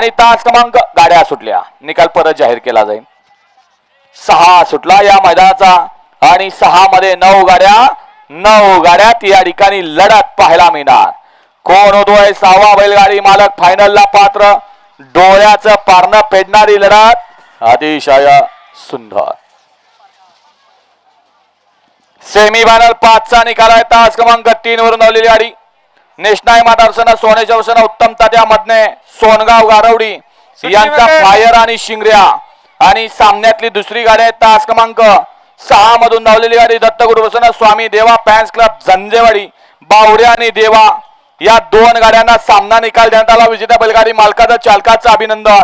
आणि तास क्रमांक गाड्या सुटल्या, निकाल परत जाहीर केला जाईल। 6 सुटला या मैदानाचा आणि 6 मध्ये 9 गाड्यात या ठिकाणी लढत पाहायला मिळणार। कोण होतोय 6वा बैलगाडी मालक फायनलला पात्र? डोळ्याचं पारणं फेडणारी लढत अतिशय सुंदर। सेमीफायनल 5चा निकाल आहे। तास क्रमांक 3 वरून धावलेली गाडी नेशनाई मातारसन सोनेच्या वसन उत्तम तात्या मधने सोनगाव गारवडी यांचा फायर आणि शिंगऱ्या आणि सामन्यातली दुसरी गाडी आहे तास क्रमांक 6 मधून धावलेली गाडी दत्तगुरु वसन स्वामी देवा फॅन्स क्लब झंजेवाडी बावड्या आणि देवा या 2 गाड्यांना सामना निकाल देण्यात आला। विजेत्या बैलगाडी मालकाचं चालकाचं अभिनंदन।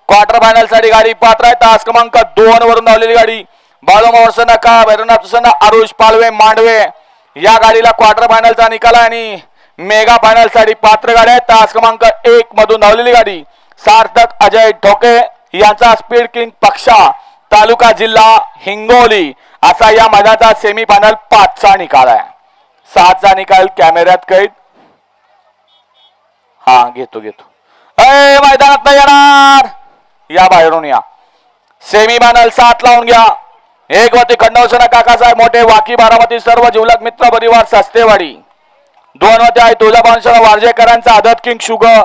क्वार्टर फायनल साठी गाडी पात्र आहे। तास क्रमांक 2 वरून धावलेली गाडी बाळूमा वसन का भैरवनाथ वसन आरुष पालवे मांडवे या गाडीला क्वार्टर फायनलचा निकाल आहे आणि मेगा फायनल साठी पात्र गाडी आहे। तास क्रमांक 1 मधून धावलेली गाडी सार्थक अजय ठोके यांचा स्पीड किंग पक्षा तालुका जिल्हा हिंगोली असा या मैदानाचा सेमीफायनल 5चा निकाल आहे। 6चा निकाल कॅमेऱ्यात कैद। हा घेतो मैदानात नाही येणार या बाहेरून या। सेमीफायनल 7 लावून घ्या। एक वरती खंडवसना काकासाहेब मोठे वाकी बारामती सर्व जिवलक मित्र परिवार सस्तेवाडी। 2 वरती आहे तुळजाभवानी वारजेकरांचा आदत किंग शुगर।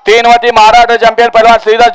3 वरती महाराष्ट्र चॅम्पियन पैलवान श्रीधर